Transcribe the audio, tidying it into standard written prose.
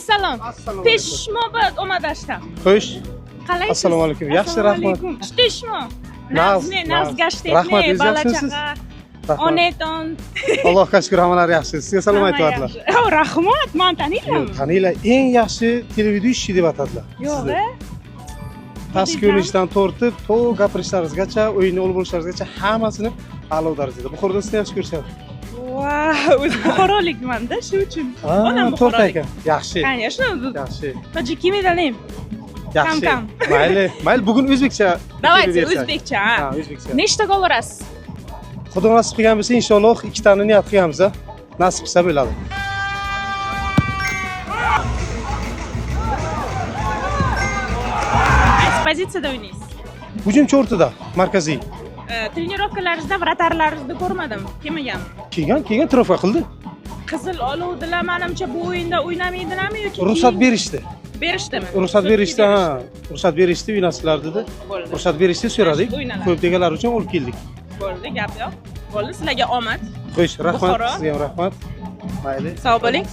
Assalom. Assalomu alaykum. Peshmo bad omadashta. Xo'sh. Qalaysiz? Assalomu alaykum. Yaxshi, rahmat. Peshmo. Naz, Naz gashtni, rahmat, o'zingiz bala yaxshimisiz? chaqa. Rahmat. Oneton. Allohga shukr, hammalari yaxshi. Sizga salom aytyaptilar. Rahmat, men taniyman. Taninglar, eng yaxshi televideniye deb atadilar. Yo'q, Past ko'rinishdan tortib, to gapirishlaringizgacha, o'yinni olib borishlaringizgacha hammasini a'lo darajada. Buxoroda sizni yaxshi ko'rishadi. Wow, o'zi buxorolikman-da, shu uchun. Onam To'rt buxorolik. ekan. Yaxshi. Конечно, Yaxshi. tojiki medalim. Yaxshi. Kam. Mayli, bugun o'zbekcha. Давайте, o'zbekcha. Ha, o'zbekcha. Nechta gol urasiz? Xudo nasib qilgan bo'lsa, inshaalloh ikkitani niyat qilamiz. Nasib qilsa bo'ladi. Qaysi pozitsiyada o'ynaysiz? Hujumchi o'rtada, markaziy. Trenirovkalaringizda vratarlaringizni ko'rmadim. Kelmagan. Kelgan trofa qildi. Qizil oluvdilar, menimcha bu o'yinda o'ynamaydimi yoki Ruxsat berishdi. berishdimi? Ruxsat berishdi, ha. Ruxsat berishdi, o'ynasizlar dedi. Bo'ldi. Ruxsat berishdi, so'radik. O'ynalar. Ko'p deganlar uchun olib keldik. Bo'ldi, gap yo'q. Bo'ldi, sizlarga omad. Xo'sh, rahmat. Buxoro. Sizga ham rahmat. Mayli. Sog' bo'ling.